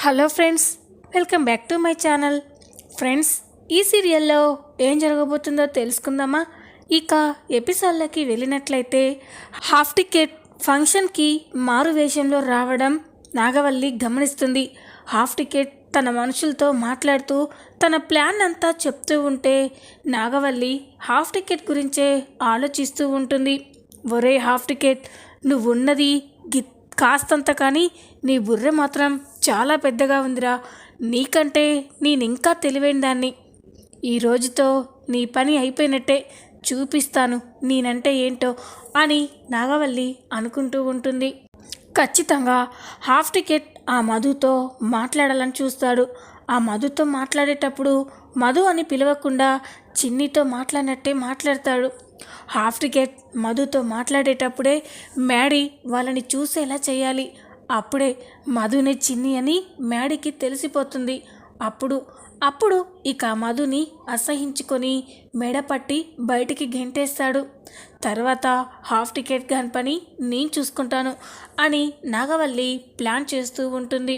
Hello friends, welcome back to my channel. Friends, ఈ సీరియల్లో ఏం జరగబోతుందో తెలుసుకుందామా? ఇక ఎపిసోడ్లకి వెళ్ళినట్లయితే హాఫ్ టికెట్ ఫంక్షన్కి మారు వేషంలో రావడం నాగవల్లి గమనిస్తుంది. హాఫ్ టికెట్ తన మనుషులతో మాట్లాడుతూ తన ప్లాన్ అంతా చెప్తూ ఉంటే నాగవల్లి హాఫ్ టికెట్ గురించే ఆలోచిస్తూ ఉంటుంది. ఒరే హాఫ్ టికెట్, నువ్వున్నది కాస్తంత, కానీ నీ బుర్ర మాత్రం చాలా పెద్దగా ఉందిరా. నీకంటే నేనింకా తెలివైన దాన్ని. ఈ రోజుతో నీ పని అయిపోయినట్టే, చూపిస్తాను నేనంటే ఏంటో అని నాగవల్లి అనుకుంటూ ఉంటుంది. ఖచ్చితంగా హాఫ్ టికెట్ ఆ మధుతో మాట్లాడాలని చూస్తాడు. ఆ మధుతో మాట్లాడేటప్పుడు మధు అని పిలవకుండా చిన్నితో మాట్లాడినట్టే మాట్లాడతాడు. హాఫ్ టికెట్ మధుతో మాట్లాడేటప్పుడే మ్యాడీ వాళ్ళని చూసేలా చేయాలి. అప్పుడే మధుని చిన్ని అని మ్యాడీకి తెలిసిపోతుంది. అప్పుడు ఇక మధుని అసహించుకొని మెడపట్టి బయటికి గెంటేస్తాడు. తర్వాత హాఫ్ టికెట్ గాని పని నేను చూసుకుంటాను అని నాగవల్లి ప్లాన్ చేస్తూ ఉంటుంది.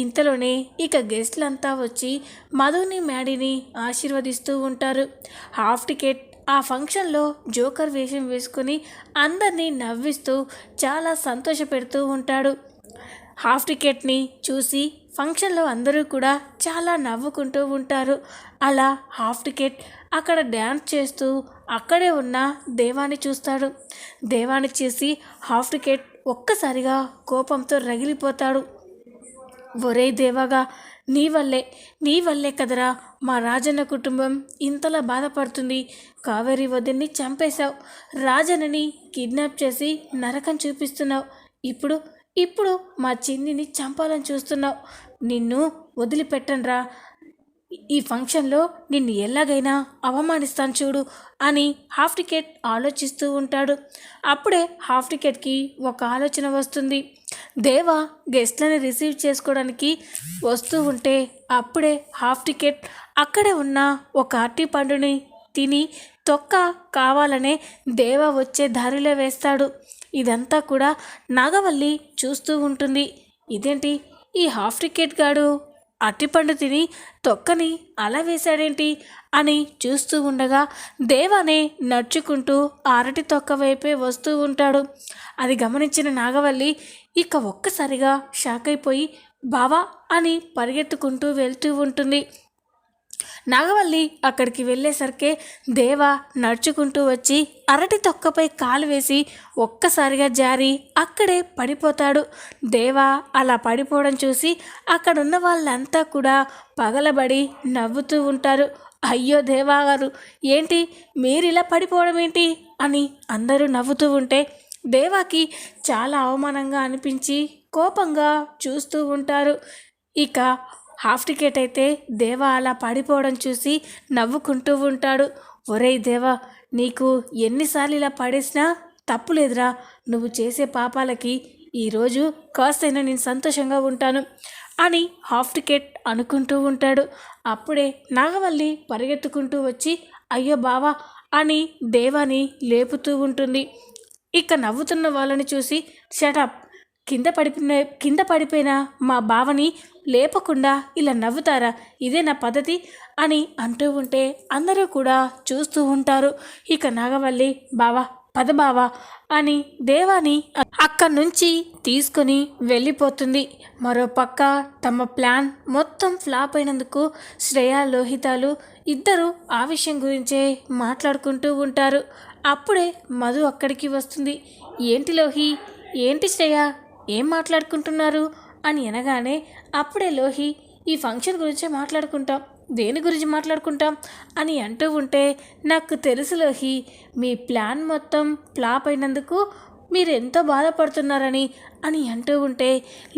ఇంతలోనే ఇక గెస్ట్లంతా వచ్చి మధుని మ్యాడీని ఆశీర్వదిస్తూ ఉంటారు. హాఫ్ టికెట్ ఆ ఫంక్షన్లో జోకర్ వేషం వేసుకుని అందరినీ నవ్విస్తూ చాలా సంతోషపెడుతూ ఉంటాడు. హాఫ్ టికెట్ని చూసి ఫంక్షన్లో అందరూ కూడా చాలా నవ్వుకుంటూ ఉంటారు. అలా హాఫ్ టికెట్ అక్కడ డ్యాన్స్ చేస్తూ అక్కడే ఉన్న దేవాని చూస్తాడు. దేవాని చేసి హాఫ్ టికెట్ ఒక్కసారిగా కోపంతో రగిలిపోతాడు. ఒరే దేవాగా, నీ వల్లే కదరా మా రాజన్న కుటుంబం ఇంతలా బాధపడుతుంది. కావేరి వదిన్ని చంపేశావు, రాజన్నని కిడ్నాప్ చేసి నరకం చూపిస్తున్నావు. ఇప్పుడు మా చిన్నిని చంపాలని చూస్తున్నావు. నిన్ను వదిలిపెట్టనురా. ఈ ఫంక్షన్లో నిన్ను ఎలాగైనా అవమానిస్తాను చూడు అని హాఫ్ టికెట్ ఆలోచిస్తూ ఉంటాడు. అప్పుడే హాఫ్ టికెట్కి ఒక ఆలోచన వస్తుంది. దేవా గెస్ట్లని రిసీవ్ చేసుకోవడానికి వస్తూ ఉంటే అప్పుడే హాఫ్ టికెట్ అక్కడే ఉన్న ఒక అరటి పండుని తిని తొక్క కావాలనే దేవా వచ్చే దారిలో వేస్తాడు. ఇదంతా కూడా నాగవల్లి చూస్తూ ఉంటుంది. ఇదేంటి, ఈ హాఫ్ టికెట్ గాడు అరటిపండు తిని తొక్కని అలా వేశాడేంటి అని చూస్తూ ఉండగా దేవానే నడుచుకుంటూ అరటి తొక్క వైపే వస్తూ ఉంటాడు. అది గమనించిన నాగవల్లి ఇక ఒక్కసారిగా షాక్ అయిపోయి బావా అని పరిగెత్తుకుంటూ వెళ్తూ ఉంటుంది. నాగవల్లి అక్కడికి వెళ్ళేసరికే దేవ నడుచుకుంటూ వచ్చి అరటి తొక్కపై కాలు వేసి ఒక్కసారిగా జారి అక్కడే పడిపోతాడు. దేవ అలా పడిపోవడం చూసి అక్కడున్న వాళ్ళంతా కూడా పగలబడి నవ్వుతూ ఉంటారు. అయ్యో దేవా గారు, ఏంటి మీరిలా పడిపోవడం ఏంటి అని అందరూ నవ్వుతూ ఉంటే దేవాకి చాలా అవమానంగా అనిపించి కోపంగా చూస్తూ ఉంటారు. ఇక హాఫ్ టికెట్ అయితే దేవా అలా పడిపోవడం చూసి నవ్వుకుంటూ ఉంటాడు. ఒరేయ్ దేవా, నీకు ఎన్నిసార్లు ఇలా పడేసినా తప్పులేదురా. నువ్వు చేసే పాపాలకి ఈరోజు కాస్తైనా నేను సంతోషంగా ఉంటాను అని హాఫ్ టికెట్ అనుకుంటూ ఉంటాడు. అప్పుడే నాగవల్లి పరిగెత్తుకుంటూ వచ్చి అయ్యో బావా అని దేవాని లేపుతూ ఉంటుంది. ఇక నవ్వుతున్న వాళ్ళని చూసి షటప్, కింద పడిపోయిన మా బావని లేపకుండా ఇలా నవ్వుతారా? ఇదే నా పద్ధతి అని అంటూ ఉంటే అందరూ కూడా చూస్తూ ఉంటారు. ఇక నాగవల్లి బావా పద బావా అని దేవాని అక్కడి నుంచి తీసుకుని వెళ్ళిపోతుంది. మరోపక్క తమ ప్లాన్ మొత్తం ఫ్లాప్ అయినందుకు శ్రేయ లోహితాలు ఇద్దరు ఆ విషయం గురించే మాట్లాడుకుంటూ ఉంటారు. అప్పుడే మధు అక్కడికి వస్తుంది. ఏంటి లోహి, ఏంటి శ్రేయ, ఏం మాట్లాడుకుంటున్నారు అని అనగానే అప్పుడే లోహి ఈ ఫంక్షన్ గురించే మాట్లాడుకుంటాం, దేని గురించి మాట్లాడుకుంటాం అని అంటూ ఉంటే నాకు తెలుసు లోహి, మీ ప్లాన్ మొత్తం ఫ్లాప్ అయినందుకు మీరు ఎంతో బాధపడుతున్నారని అని అంటూ ఉంటే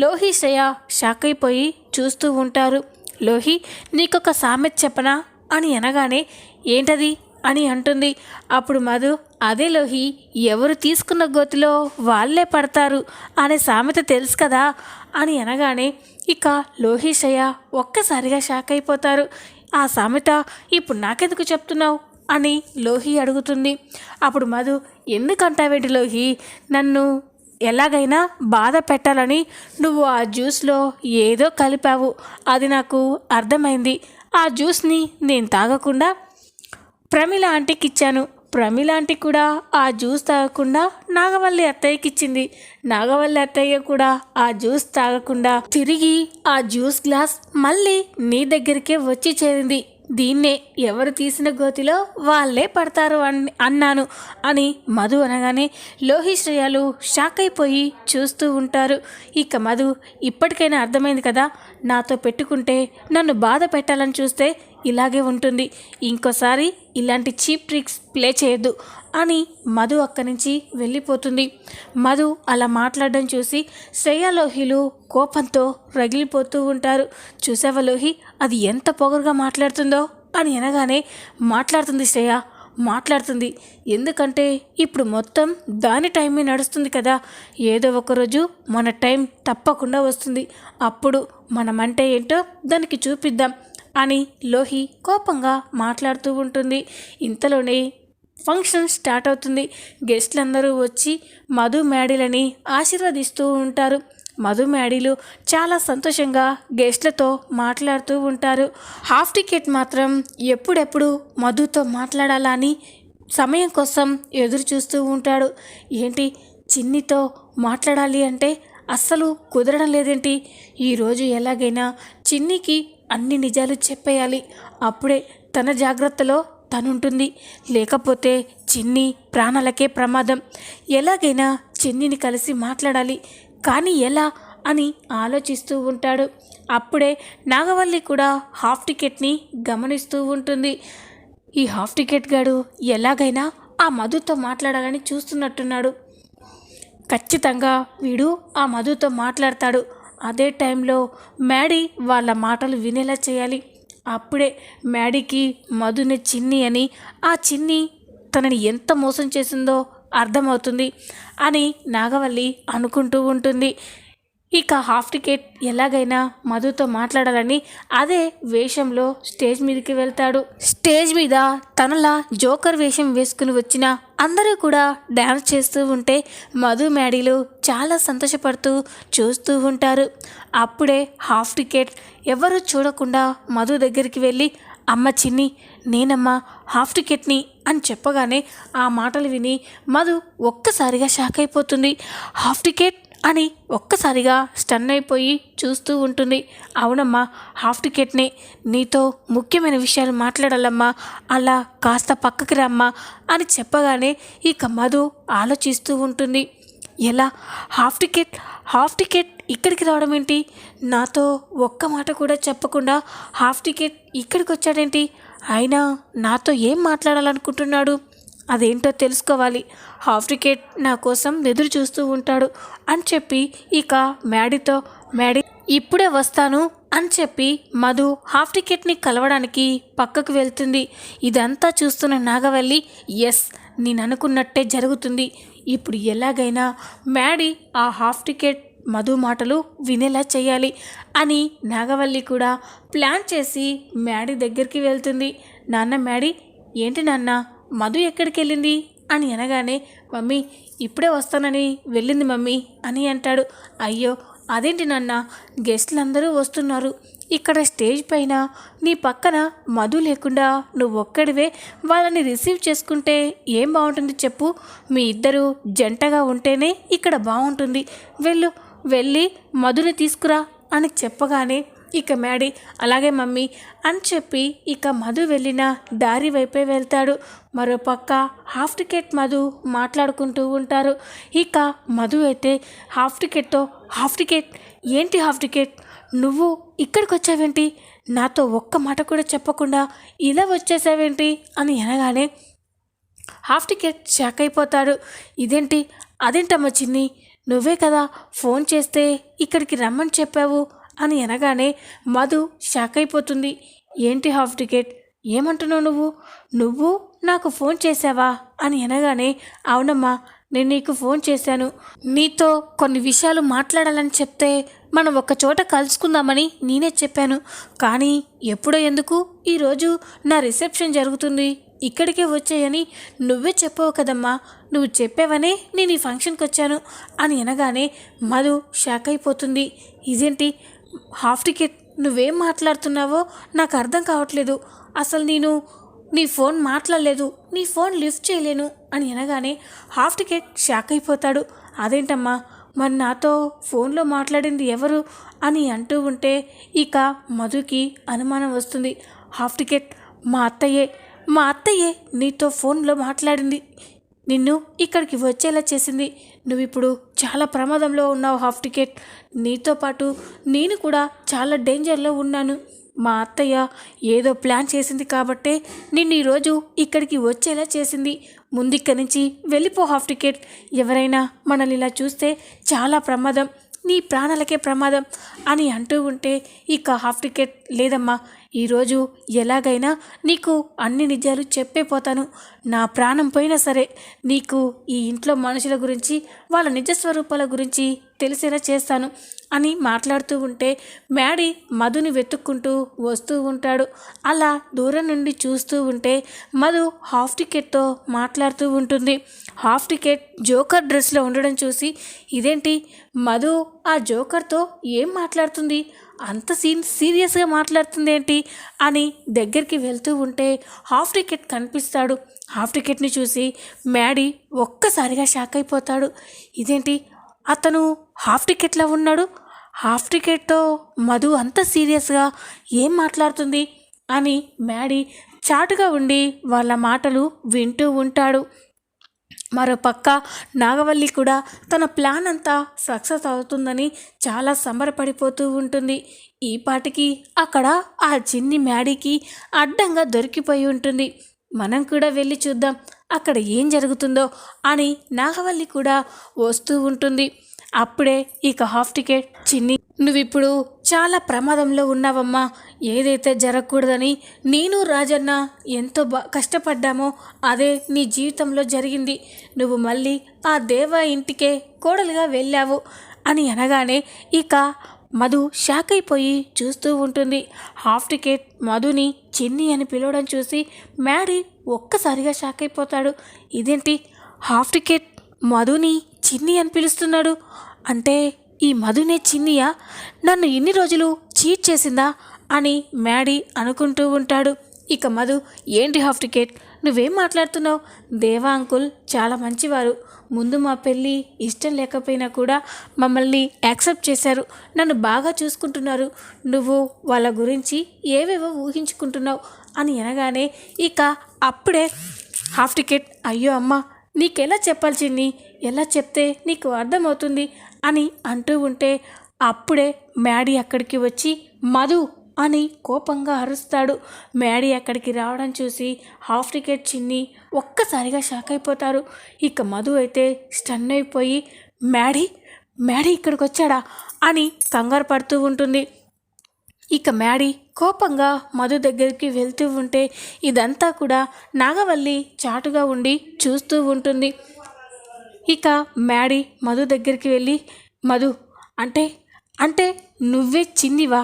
లోహి శ్రేయ షాక్ అయిపోయి చూస్తూ ఉంటారు. లోహి, నీకొక సామెత చెప్పనా అని అనగానే ఏంటది అని అంటుంది. అప్పుడు మధు అదే లోహి, ఎవరు తీసుకున్న గోతిలో వాళ్ళే పడతారు అనే సామెత తెలుసు కదా అని అనగానే ఇక లోహిషయ్య ఒక్కసారిగా షాక్ అయిపోతారు. ఆ సామెత ఇప్పుడు నాకెందుకు చెప్తున్నావు అని లోహి అడుగుతుంది. అప్పుడు మధు ఎందుకంటావేంటి లోహి, నన్ను ఎలాగైనా బాధ పెట్టాలని నువ్వు ఆ జ్యూస్లో ఏదో కలిపావు. అది నాకు అర్థమైంది. ఆ జ్యూస్ని నేను తాగకుండా ప్రమిళ ఆంటీకి ఇచ్చాను. ప్రమిళ ఆంటీ కూడా ఆ జ్యూస్ తాగకుండా నాగవల్లి అత్తయ్యకి ఇచ్చింది. నాగవల్లి అత్తయ్య కూడా ఆ జ్యూస్ తాగకుండా తిరిగి ఆ జ్యూస్ గ్లాస్ మళ్ళీ నీ దగ్గరికే వచ్చి చేరింది. దీన్నే ఎవరు తీసిన గోతిలో వాళ్ళే పడతారు అన్నాను అని మధు అనగానే లోహి శ్రేయాలు షాక్ అయిపోయి చూస్తూ ఉంటారు. ఇక మధు, ఇప్పటికైనా అర్థమైంది కదా, నాతో పెట్టుకుంటే నన్ను బాధ పెట్టాలని చూస్తే ఇలాగే ఉంటుంది. ఇంకోసారి ఇలాంటి చీప్ ట్రిక్స్ ప్లే చేయొద్దు అని మధు అక్కడి నుంచి వెళ్ళిపోతుంది. మధు అలా మాట్లాడడం చూసి శ్రేయ లోహిలు కోపంతో రగిలిపోతూ ఉంటారు. చూసావా లోహి, అది ఎంత పొగరుగా మాట్లాడుతుందో అని అనగానే మాట్లాడుతుంది శ్రేయ, మాట్లాడుతుంది. ఎందుకంటే ఇప్పుడు మొత్తం దాని టైమే నడుస్తుంది కదా. ఏదో ఒకరోజు మన టైం తప్పకుండా వస్తుంది. అప్పుడు మనమంటే ఏంటో దానికి చూపిద్దాం అని లోహి కోపంగా మాట్లాడుతూ ఉంటుంది. ఇంతలోనే ఫంక్షన్ స్టార్ట్ అవుతుంది. గెస్ట్లందరూ వచ్చి మధు మ్యాడీలని ఆశీర్వదిస్తూ ఉంటారు. మధు మ్యాడీలు చాలా సంతోషంగా గెస్ట్లతో మాట్లాడుతూ ఉంటారు. హాఫ్ టికెట్ మాత్రం ఎప్పుడెప్పుడు మధుతో మాట్లాడాలా అని సమయం కోసం ఎదురు చూస్తూ ఉంటాడు. ఏంటి, చిన్నితో మాట్లాడాలి అంటే అస్సలు కుదరడం లేదేంటి? ఈరోజు ఎలాగైనా చిన్నికి అన్ని నిజాలు చెప్పేయాలి. అప్పుడే తన జాగ్రత్తలో తనుంటుంది. లేకపోతే చిన్ని ప్రాణాలకే ప్రమాదం. ఎలాగైనా చిన్నిని కలిసి మాట్లాడాలి, కానీ ఎలా అని ఆలోచిస్తూ ఉంటాడు. అప్పుడే నాగవల్లి కూడా హాఫ్ టికెట్ని గమనిస్తూ ఉంటుంది. ఈ హాఫ్ టికెట్ గాడు ఎలాగైనా ఆ మధుతో మాట్లాడాలని చూస్తున్నట్టున్నాడు. ఖచ్చితంగా వీడు ఆ మధుతో మాట్లాడతాడు. అదే టైంలో మ్యాడీ వాళ్ళ మాటలు వినేలా చేయాలి. అప్పుడే మ్యాడీకి మధుని చిన్ని అని, ఆ చిన్ని తనని ఎంత మోసం చేసిందో అర్థమవుతుంది అని నాగవల్లి అనుకుంటూ ఉంటుంది. ఇక హాఫ్ టికెట్ ఎలాగైనా మధుతో మాట్లాడాలని అదే వేషంలో స్టేజ్ మీదకి వెళ్తాడు. స్టేజ్ మీద తనలా జోకర్ వేషం వేసుకుని వచ్చిన అందరూ కూడా డ్యాన్స్ చేస్తూ ఉంటే మధు మ్యాడీలు చాలా సంతోషపడుతూ చూస్తూ ఉంటారు. అప్పుడే హాఫ్ టికెట్ ఎవరూ చూడకుండా మధు దగ్గరికి వెళ్ళి, అమ్మ చిన్ని, నేనమ్మా హాఫ్ టికెట్ని అని చెప్పగానే ఆ మాటలు విని మధు ఒక్కసారిగా షాక్ అయిపోతుంది. హాఫ్ టికెట్ అని ఒక్కసారిగా స్టన్ అయిపోయి చూస్తూ ఉంటుంది. అవునమ్మా, హాఫ్ టికెట్నే, నీతో ముఖ్యమైన విషయాలు మాట్లాడాలమ్మా, అలా కాస్త పక్కకి రమ్మా అని చెప్పగానే ఇక మధు ఆలోచిస్తూ ఉంటుంది. ఎలా హాఫ్ టికెట్ ఇక్కడికి రావడం ఏంటి? నాతో ఒక్క మాట కూడా చెప్పకుండా హాఫ్ టికెట్ ఇక్కడికి వచ్చాడేంటి? అయినా నాతో ఏం మాట్లాడాలనుకుంటున్నాడు? అదేంటో తెలుసుకోవాలి. హాఫ్ టికెట్ నా కోసం ఎదురు చూస్తూ ఉంటాడు అని చెప్పి ఇక మ్యాడీ ఇప్పుడే వస్తాను అని చెప్పి మధు హాఫ్ టికెట్ని కలవడానికి పక్కకు వెళ్తుంది. ఇదంతా చూస్తున్న నాగవల్లి, ఎస్, నేను అనుకున్నట్టే జరుగుతుంది. ఇప్పుడు ఎలాగైనా మ్యాడీ ఆ హాఫ్ టికెట్ మధు మాటలు వినేలా చేయాలి అని నాగవల్లి కూడా ప్లాన్ చేసి మ్యాడీ దగ్గరికి వెళ్తుంది. నాన్న, మ్యాడీ, ఏంటి నాన్న, మధు ఎక్కడికి వెళ్ళింది అని అనగానే, మమ్మీ ఇప్పుడే వస్తానని వెళ్ళింది మమ్మీ అని అంటాడు. అయ్యో, అదేంటి నాన్న, గెస్ట్లందరూ వస్తున్నారు. ఇక్కడ స్టేజ్ పైన నీ పక్కన మధు లేకుండా నువ్వు ఒక్కడివే వాళ్ళని రిసీవ్ చేసుకుంటే ఏం బాగుంటుంది చెప్పు? మీ ఇద్దరు జంటగా ఉంటేనే ఇక్కడ బాగుంటుంది. వెళ్ళి మధుని తీసుకురా అని చెప్పగానే ఇక మ్యాడీ అలాగే మమ్మీ అని చెప్పి ఇక మధు వెళ్ళిన దారి వైపే వెళ్తాడు. మరోపక్క హాఫ్ టికెట్ మధు మాట్లాడుకుంటూ ఉంటారు. ఇక మధు అయితే హాఫ్ టికెట్ ఏంటి హాఫ్ టికెట్, నువ్వు ఇక్కడికి వచ్చావేంటి? నాతో ఒక్క మాట కూడా చెప్పకుండా ఇలా వచ్చేసావేంటి అని అనగానే హాఫ్ టికెట్ షాక్ అయిపోతాడు. అదేంటమ్మా చిన్ని, నువ్వే కదా ఫోన్ చేస్తే ఇక్కడికి రమ్మని చెప్పావు అని అనగానే మధు షాక్ అయిపోతుంది. ఏంటి హాఫ్ టికెట్, ఏమంటున్నావు నువ్వు నాకు ఫోన్ చేసావా అని అనగానే, అవునమ్మా, నేను నీకు ఫోన్ చేశాను. నీతో కొన్ని విషయాలు మాట్లాడాలని చెప్తే మనం ఒక చోట కలుసుకుందామని నేనే చెప్పాను. కానీ ఎప్పుడో ఎందుకు, ఈరోజు నా రిసెప్షన్ జరుగుతుంది, ఇక్కడికే వచ్చాయని నువ్వే చెప్పావు కదమ్మా, నువ్వు చెప్పావనే నేను ఈ ఫంక్షన్కి వచ్చాను అని అనగానే మధు షాక్ అయిపోతుంది. ఇదేంటి హాఫ్ టికెట్, నువ్వేం మాట్లాడుతున్నావో నాకు అర్థం కావట్లేదు. అసలు నేను నీ ఫోన్ మాట్లాడలేదు, నీ ఫోన్ లిఫ్ట్ చేయలేను అని అనగానే హాఫ్ టికెట్ షాక్ అయిపోతాడు. అదేంటమ్మా, మరి నాతో ఫోన్లో మాట్లాడింది ఎవరు అని అంటూ ఉంటే ఇక మధుకి అనుమానం వస్తుంది. హాఫ్ టికెట్, మా అత్తయ్యే నీతో ఫోన్లో మాట్లాడింది, నిన్ను ఇక్కడికి వచ్చేలా చేసింది. నువ్వు ఇప్పుడు చాలా ప్రమాదంలో ఉన్నావు హాఫ్ టికెట్. నీతో పాటు నేను కూడా చాలా డేంజర్లో ఉన్నాను. మా అత్తయ్య ఏదో ప్లాన్ చేసింది కాబట్టే నిన్ను ఈరోజు ఇక్కడికి వచ్చేలా చేసింది. ముందిక్కడి నుంచి వెళ్ళిపో హాఫ్ టికెట్. ఎవరైనా మనల్ని ఇలా చూస్తే చాలా ప్రమాదం, నీ ప్రాణాలకే ప్రమాదం అని అంటూ ఉంటే ఇక హాఫ్ టికెట్, లేదమ్మా, ఈరోజు ఎలాగైనా నీకు అన్ని నిజాలు చెప్పేపోతాను. నా ప్రాణం పోయినా సరే నీకు ఈ ఇంట్లో మనుషుల గురించి, వాళ్ళ నిజస్వరూపాల గురించి తెలిసేలా చేస్తాను అని మాట్లాడుతూ ఉంటే మ్యాడీ మధుని వెతుక్కుంటూ వస్తూ ఉంటాడు. అలా దూరం నుండి చూస్తూ ఉంటే మధు హాఫ్ టికెట్తో మాట్లాడుతూ ఉంటుంది. హాఫ్ టికెట్ జోకర్ డ్రెస్లో ఉండడం చూసి, ఇదేంటి మధు ఆ జోకర్తో ఏం మాట్లాడుతుంది, అంత సీరియస్గా మాట్లాడుతుంది ఏంటి అని దగ్గరికి వెళ్తూ ఉంటే హాఫ్ టికెట్ కనిపిస్తాడు. హాఫ్ టికెట్ని చూసి మ్యాడీ ఒక్కసారిగా షాక్ అయిపోతాడు. ఇదేంటి అతను హాఫ్ టికెట్లో ఉన్నాడు, హాఫ్ టికెట్తో మధు అంత సీరియస్గా ఏం మాట్లాడుతుంది అని మ్యాడీ చాటుగా ఉండి వాళ్ళ మాటలు వింటూ ఉంటాడు. మరోపక్క నాగవల్లి కూడా తన ప్లాన్ అంతా సక్సెస్ అవుతుందని చాలా సంబరపడిపోతూ ఉంటుంది. ఈ పాటికి అక్కడ ఆ చిన్ని మ్యాడీకి అడ్డంగా దొరికిపోయి ఉంటుంది. మనం కూడా వెళ్ళి చూద్దాం అక్కడ ఏం జరుగుతుందో అని నాగవల్లి కూడా వస్తూ ఉంటుంది. అప్పుడే ఇక హాఫ్ టికెట్, చిన్ని నువ్విప్పుడు చాలా ప్రమాదంలో ఉన్నావమ్మా, ఏదైతే జరగకూడదని నేను రాజన్న ఎంతో కష్టపడ్డామో అదే నీ జీవితంలో జరిగింది. నువ్వు మళ్ళీ ఆ దేవా ఇంటికే కోడలుగా వెళ్ళావు అని అనగానే ఇక మధు షాక్ అయిపోయి చూస్తూ ఉంటుంది. హాఫ్ టికెట్ మధుని చిన్ని అని పిలవడం చూసి మ్యాడీ ఒక్కసారిగా షాక్ అయిపోతాడు. ఇదేంటి హాఫ్ టికెట్ మధుని చిన్ని అని పిలుస్తున్నాడు అంటే ఈ మధునే చిన్నియా, నన్ను ఇన్ని రోజులు చీట్ చేసిందా అని మ్యాడీ అనుకుంటూ ఉంటాడు. ఇక మధు, ఏంటి హాఫ్ టికెట్ నువ్వేం మాట్లాడుతున్నావు, దేవా అంకుల్ చాలా మంచివారు, ముందు మా పెళ్ళి ఇష్టం లేకపోయినా కూడా మమ్మల్ని యాక్సెప్ట్ చేశారు, నన్ను బాగా చూసుకుంటున్నారు, నువ్వు వాళ్ళ గురించి ఏవేవో ఊహించుకుంటున్నావు అని అనగానే ఇక అప్పుడే హాఫ్ టికెట్, అయ్యో అమ్మ నీకెలా చెప్పాలి చిన్ని, ఎలా చెప్తే నీకు అర్థమవుతుంది అని అంటూ ఉంటే అప్పుడే మ్యాడీ అక్కడికి వచ్చి మధు అని కోపంగా అరుస్తాడు. మ్యాడీ అక్కడికి రావడం చూసి హాఫ్ టికెట్ చిన్ని ఒక్కసారిగా షాక్ అయిపోతారు. ఇక మధు అయితే స్టన్ అయిపోయి మ్యాడీ ఇక్కడికి వచ్చాడా అని కంగారు పడుతూ ఉంటుంది. ఇక మ్యాడీ కోపంగా మధు దగ్గరికి వెళ్తూ ఉంటే ఇదంతా కూడా నాగవల్లి చాటుగా ఉండి చూస్తూ ఉంటుంది. ఇక మ్యాడీ మధు దగ్గరికి వెళ్ళి, మధు అంటే నువ్వే చిన్నివా,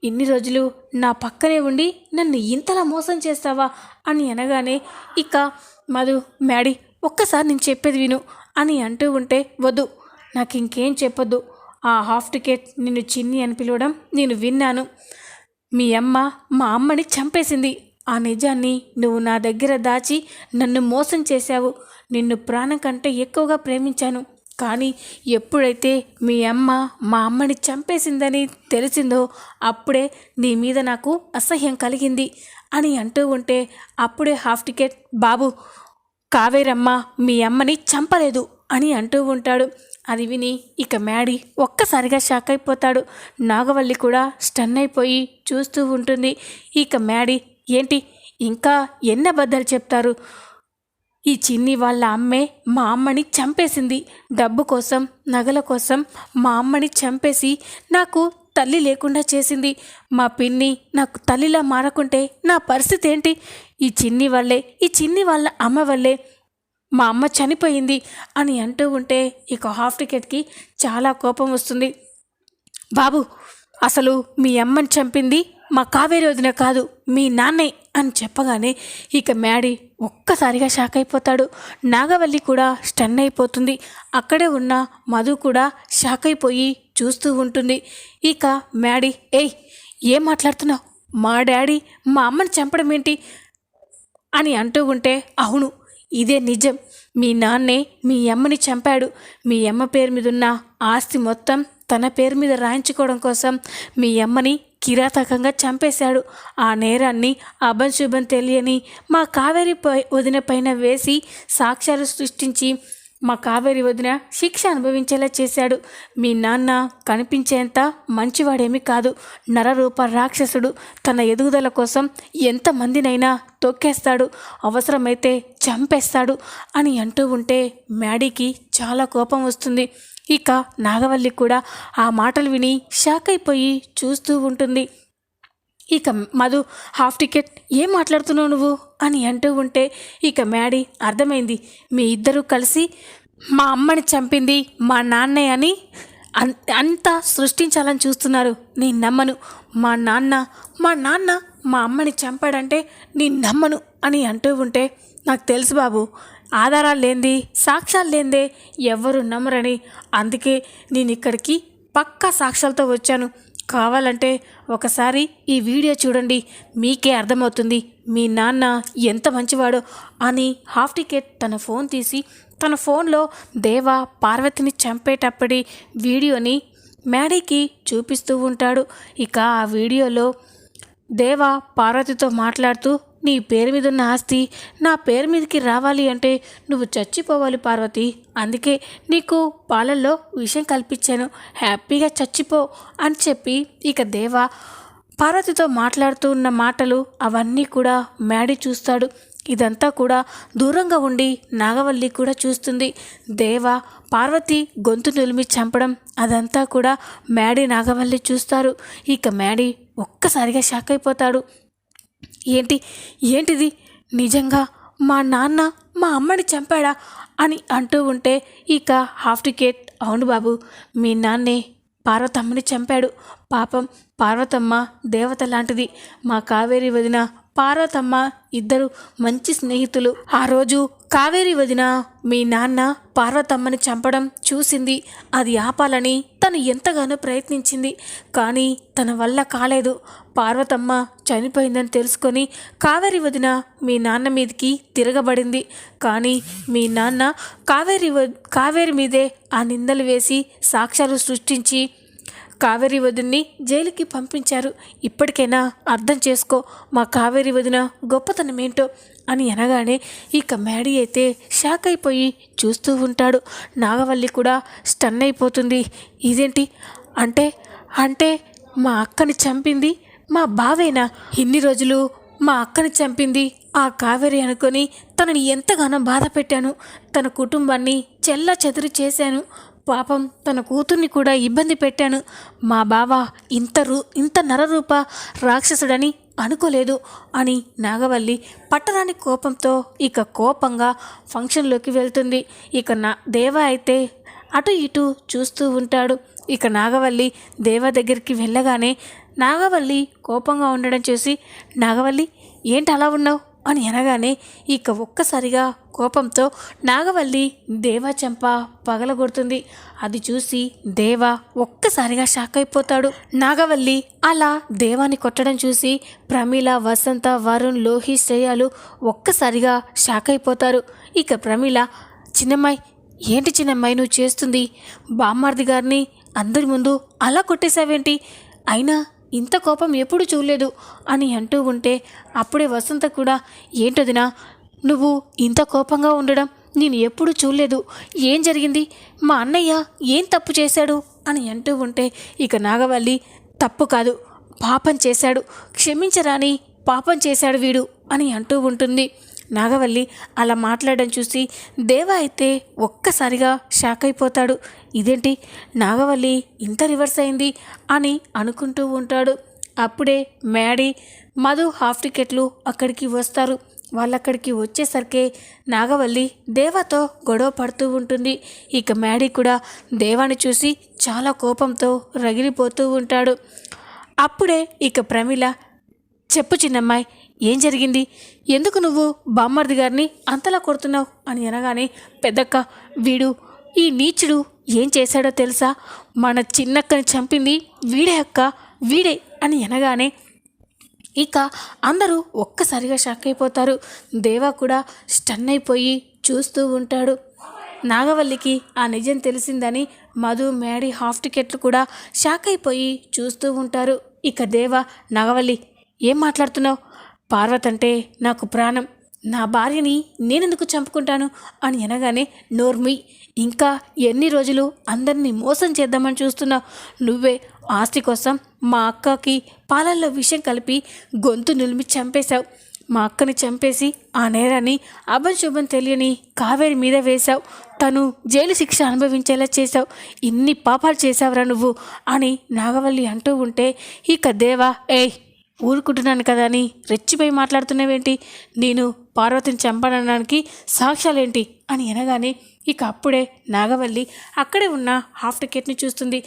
ఇన్ని రోజులు నా పక్కనే ఉండి నన్ను ఇంతలా మోసం చేస్తావా అని అనగానే ఇక మధు, మ్యాడీ ఒక్కసారి నేను చెప్పేది విను అని అంటూ ఉంటే, వద్దు నాకు ఇంకేం చెప్పొద్దు, ఆ హాఫ్ టికెట్ నిన్ను చిన్ని అని పిలవడం నేను విన్నాను, మీ అమ్మ మా అమ్మని చంపేసింది, ఆ నిజాన్ని నువ్వు నా దగ్గర దాచి నన్ను మోసం చేశావు, నిన్ను ప్రాణం కంటే ఎక్కువగా ప్రేమించాను, కానీ ఎప్పుడైతే మీ అమ్మ మా అమ్మని చంపేసిందని తెలిసిందో అప్పుడే నీ మీద నాకు అసహ్యం కలిగింది అని అంటూ ఉంటే అప్పుడే హాఫ్ టికెట్, బాబు కావేరమ్మ మీ అమ్మని చంపలేదు అని అంటూ ఉంటాడు. అది విని ఇక మ్యాడీ ఒక్కసారిగా షాక్ అయిపోతాడు. నాగవల్లి కూడా స్టన్ అయిపోయి చూస్తూ ఉంటుంది. ఇక మ్యాడీ, ఏంటి ఇంకా ఎన్ని అబద్ధాలు చెప్తారు, ఈ చిన్ని వాళ్ళ అమ్మే మా అమ్మని చంపేసింది, డబ్బు కోసం నగల కోసం మా అమ్మని చంపేసి నాకు తల్లి లేకుండా చేసింది, మా పిన్ని నాకు తల్లిలా మారకుంటే నా పరిస్థితి ఏంటి, ఈ చిన్ని వాళ్ళ అమ్మ వల్లే మా అమ్మ చనిపోయింది అని అంటూ ఉంటే ఇక హాఫ్ టికెట్కి చాలా కోపం వస్తుంది. బాబు అసలు మీ అమ్మని చంపింది మా కావేరి వదిన కాదు, మీ నాన్నే అని చెప్పగానే ఇక మ్యాడీ ఒక్కసారిగా షాక్ అయిపోతాడు. నాగవల్లి కూడా స్టన్ అయిపోతుంది. అక్కడే ఉన్న మధు కూడా షాక్ అయిపోయి చూస్తూ ఉంటుంది. ఇక మ్యాడీ, ఏయ్ ఏం మాట్లాడుతున్నావు? మా డాడీ మా అమ్మని చంపడం ఏంటి అని అంటూ ఉంటే, అవును ఇదే నిజం. మీ నాన్నే మీ అమ్మని చంపాడు. మీ అమ్మ పేరు మీద ఉన్న ఆస్తి మొత్తం తన పేరు మీద రాయించుకోవడం కోసం మీ అమ్మని కిరాతకంగా చంపేశాడు. ఆ నేరాన్ని అభంశుభం తెలియని మా కావేరి వదిన పైన వేసి సాక్ష్యాలు సృష్టించి మా కావేరి వదిన శిక్ష అనుభవించేలా చేశాడు. మీ నాన్న కనిపించేంత మంచివాడేమీ కాదు. నరరూప రాక్షసుడు. తన ఎదుగుదల కోసం ఎంతమందినైనా తొక్కేస్తాడు, అవసరమైతే చంపేస్తాడు అని అంటూ ఉంటే మ్యాడీకి చాలా కోపం వస్తుంది. ఇక నాగవల్లి కూడా ఆ మాటలు విని షాక్ అయిపోయి చూస్తూ ఉంటుంది. ఇక మధు, హాఫ్ టికెట్ ఏం మాట్లాడుతున్నావు నువ్వు అని అంటూ ఉంటే ఇక మ్యాడీ, అర్థమైంది మీ ఇద్దరూ కలిసి మా అమ్మని చంపింది మా నాన్నే అని అంతా సృష్టించాలని చూస్తున్నారు. నేను నమ్మను. మా నాన్న మా అమ్మని చంపాడంటే నేను నమ్మను అని అంటూ ఉంటే, నాకు తెలుసు బాబు, ఆధారాలు లేంది సాక్ష్యాలు లేందే ఎవరు నమ్మరని. అందుకే నేను ఇక్కడికి పక్కా సాక్ష్యాలతో వచ్చాను. కావాలంటే ఒకసారి ఈ వీడియో చూడండి, మీకే అర్థమవుతుంది మీ నాన్న ఎంత మంచివాడో అని హాఫ్ టికెట్ తన ఫోన్ తీసి తన ఫోన్లో దేవా పార్వతిని చంపేటప్పటి వీడియోని మ్యాడీకి చూపిస్తూ ఉంటాడు. ఇక ఆ వీడియోలో దేవా పార్వతితో మాట్లాడుతూ, నీ పేరు మీద ఉన్న ఆస్తి నా పేరు మీదకి రావాలి అంటే నువ్వు చచ్చిపోవాలి పార్వతి. అందుకే నీకు పాలల్లో విషం కల్పించాను, హ్యాపీగా చచ్చిపో అని చెప్పి ఇక దేవా పార్వతితో మాట్లాడుతూ ఉన్న మాటలు అవన్నీ కూడా మ్యాడీ చూస్తాడు. ఇదంతా కూడా దూరంగా ఉండి నాగవల్లి కూడా చూస్తుంది. దేవా పార్వతి గొంతు నులిమి చంపడం అదంతా కూడా మ్యాడీ నాగవల్లి చూస్తారు. ఇక మ్యాడీ ఒక్కసారిగా షాక్ అయిపోతాడు. ఏంటిది నిజంగా మా నాన్న మా అమ్మని చంపాడా అని అంటూ ఉంటే ఇక హాఫ్ టికెట్, అవును బాబు, మీ నాన్నే పార్వతమ్మని చంపాడు. పాపం పార్వతమ్మ దేవత లాంటిది. మా కావేరి వదిన పార్వతమ్మ ఇద్దరు మంచి స్నేహితులు. ఆ రోజు కావేరి వదిన మీ నాన్న పార్వతమ్మని చంపడం చూసింది. అది ఆపాలని తను ఎంతగానో ప్రయత్నించింది, కానీ తన వల్ల కాలేదు. పార్వతమ్మ చనిపోయిందని తెలుసుకొని కావేరి వదిన మీ నాన్న మీదకి తిరగబడింది. కానీ మీ నాన్న కావేరి మీదే ఆ నిందలు వేసి సాక్ష్యాలు సృష్టించి కావేరి వదిన్ని జైలుకి పంపించారు. ఇప్పటికైనా అర్థం చేసుకో మా కావేరి వదిన గొప్పతనం ఏంటో అని అనగానే ఇక మ్యాడీ అయితే షాక్ అయిపోయి చూస్తూ ఉంటాడు. నాగవల్లి కూడా స్టన్ అయిపోతుంది. ఇదేంటి అంటే మా అక్కని చంపింది మా బావేనా? ఇన్ని రోజులు మా అక్కని చంపింది ఆ కావేరి అనుకొని తనని ఎంతగానో బాధ పెట్టాను. తన కుటుంబాన్ని చెల్లాచెదురు చేశాను. పాపం తన కూతుర్ని కూడా ఇబ్బంది పెట్టాను. మా బావ ఇంత నరరూప రాక్షసుడని అనుకోలేదు అని నాగవల్లి పట్టరాని కోపంతో ఇక కోపంగా ఫంక్షన్లోకి వెళ్తుంది. ఇక దేవా అయితే అటు ఇటు చూస్తూ ఉంటాడు. ఇక నాగవల్లి దేవా దగ్గరికి వెళ్ళగానే నాగవల్లి కోపంగా ఉండడం చూసి, నాగవల్లి ఏంటి అలా ఉన్నావు అని అనగానే ఇక ఒక్కసారిగా కోపంతో నాగవల్లి దేవా చెంప పగలగొడుతుంది. అది చూసి దేవా ఒక్కసారిగా షాక్ అయిపోతాడు. నాగవల్లి అలా దేవాని కొట్టడం చూసి ప్రమీల, వసంత, వరుణ్, లోహి, శ్రేయాలు ఒక్కసారిగా షాక్ అయిపోతారు. ఇక ప్రమీల, చిన్నమ్మాయి ఏంటి చిన్నమ్మాయి నువ్వు చేస్తుంది? బామ్మార్ది గారిని అందరి ముందు అలా కొట్టేశావేంటి? అయినా ఇంత కోపం ఎప్పుడు చూడలేదు అని అంటూ ఉంటే అప్పుడే వసంత కూడా, ఏంటదినా నువ్వు ఇంత కోపంగా ఉండడం నేను ఎప్పుడు చూడలేదు. ఏం జరిగింది? మా అన్నయ్య ఏం తప్పు చేశాడు అని అంటూ ఉంటే ఇక నాగవల్లి, తప్పు కాదు పాపం చేశాడు, క్షమించరాని పాపం చేశాడు వీడు అని అంటూ ఉంటుంది. నాగవల్లి అలా మాట్లాడడం చూసి దేవా అయితే ఒక్కసారిగా షాక్ అయిపోతాడు. ఇదేంటి నాగవల్లి ఇంత రివర్స్ అయింది అని అనుకుంటూ ఉంటాడు. అప్పుడే మ్యాడీ, మధు హాఫ్ టికెట్లు అక్కడికి వస్తారు. వాళ్ళక్కడికి వచ్చేసరికి నాగవల్లి దేవాతో గొడవ పడుతూ ఉంటుంది. ఇక మ్యాడీ కూడా దేవాని చూసి చాలా కోపంతో రగిలిపోతూ ఉంటాడు. అప్పుడే ఇక ప్రమీల, చెప్పు చిన్నమ్మాయి, ఏం జరిగింది? ఎందుకు నువ్వు బామ్మర్ది గారిని అంతలా కొడుతున్నావు అని అనగానే, పెద్దక్క, వీడు ఈ నీచుడు ఏం చేశాడో తెలుసా? మన చిన్నక్కని చంపింది వీడే అక్క, వీడే అని అనగానే ఇక అందరూ ఒక్కసారిగా షాక్ అయిపోతారు. దేవా కూడా స్టన్ అయిపోయి చూస్తూ ఉంటాడు. నాగవల్లికి ఆ నిజం తెలిసిందని మధు, మేడీ, హాఫ్ టికెట్లు కూడా షాక్ అయిపోయి చూస్తూ ఉంటారు. ఇక దేవా, నాగవల్లి, ఏం మాట్లాడుతున్నావు? పార్వతి అంటే నాకు ప్రాణం, నా భార్యని నేనెందుకు చంపుకుంటాను అని అనగానే, నోర్మి, ఇంకా ఎన్ని రోజులు అందరినీ మోసం చేద్దామని చూస్తున్నావు? నువ్వే ఆస్తి కోసం మా అక్కకి పాలల్లో విషం కలిపి గొంతు నిలిమి చంపేశావు. మా అక్కని చంపేసి ఆ నేరాన్ని అభంశుభం తెలియని కావేరి మీద వేశావు. తను జైలు శిక్ష అనుభవించేలా చేశావు. ఇన్ని పాపాలు చేశావురా నువ్వు అని నాగవల్లి అంటూ ఉంటే, ఇక దేవా, ఊరుకుంటున్నాను కదా అని రెచ్చిపోయి మాట్లాడుతున్నావేంటి? నేను పార్వతిని చంపడానికి సాక్ష్యాలేంటి అని అనగానే, ఇక అప్పుడే నాగవల్లి అక్కడే ఉన్న హాఫ్ టికెట్ని చూస్తుంది.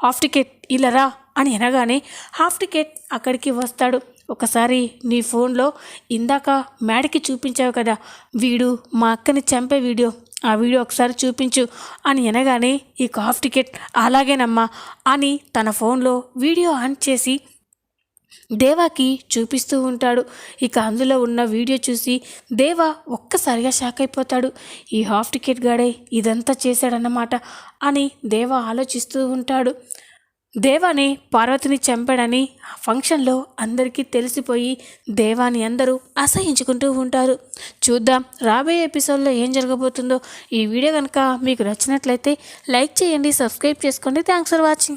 హాఫ్ టికెట్ ఇలా రా అని అనగానే హాఫ్ టికెట్ అక్కడికి వస్తాడు. ఒకసారి నీ ఫోన్లో ఇందాక మేడకి చూపించావు కదా, వీడు మా అక్కని చంపే వీడియో, ఆ వీడియో ఒకసారి చూపించు అని అనగానే ఈ హాఫ్ టికెట్ అలాగేనమ్మా అని తన ఫోన్లో వీడియో ఆన్ చేసి దేవాకి చూపిస్తూ ఉంటాడు. ఇక అందులో ఉన్న వీడియో చూసి దేవా ఒక్కసారిగా షాక్ అయిపోతాడు. ఈ హాఫ్ టికెట్ గాడే ఇదంతా చేశాడన్నమాట అని దేవా ఆలోచిస్తూ ఉంటాడు. దేవాని పార్వతిని చంపాడని ఫంక్షన్లో అందరికీ తెలిసిపోయి దేవాని అందరూ అసహించుకుంటూ ఉంటారు. చూద్దాం రాబోయే ఎపిసోడ్లో ఏం జరగబోతుందో. ఈ వీడియో కనుక మీకు నచ్చినట్లయితే లైక్ చేయండి, సబ్స్క్రైబ్ చేసుకోండి. Thanks for watching.